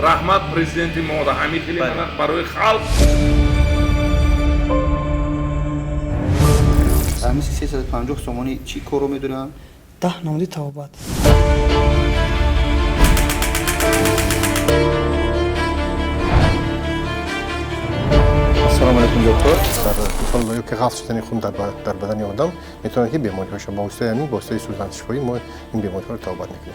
раҳмат президенти мода ҳамин хеле барои халқ. همین 350 سومانی چی کارو میدونن؟ 10 نمودی توبت. سلام علیکم دکتر. در مثال که غلط شدن خون در بدن آدم میتونه که بیماری باشه. با واسطه همین با واسطه سوزن شفایی ما این بیماری ها رو توبت میکنیم.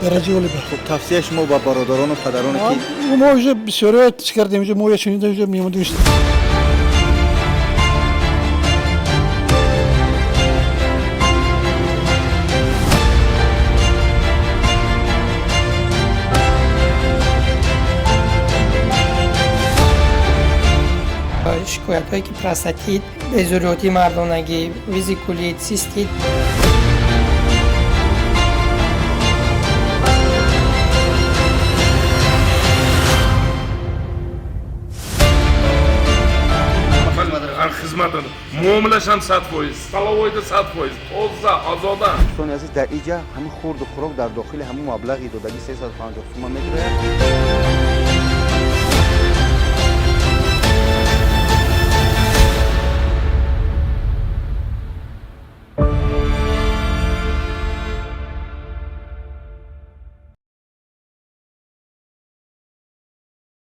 درجه ولی خب توصیه شما با برادران و پدران که ما вже بسیاری کردیم، ما شنیدیم میموندیم. شکایت هایی که پراستیت، ازولیوتی مردانگی، ویزیکولیت، سیستیت. خدمت معامله‌شان 100%، صلوات 100%، توزیع آزاده. دوستان عزیز در اینجا همه خورد و خوراک در داخل همه مبلغی دادگی 350 تومان میگیره.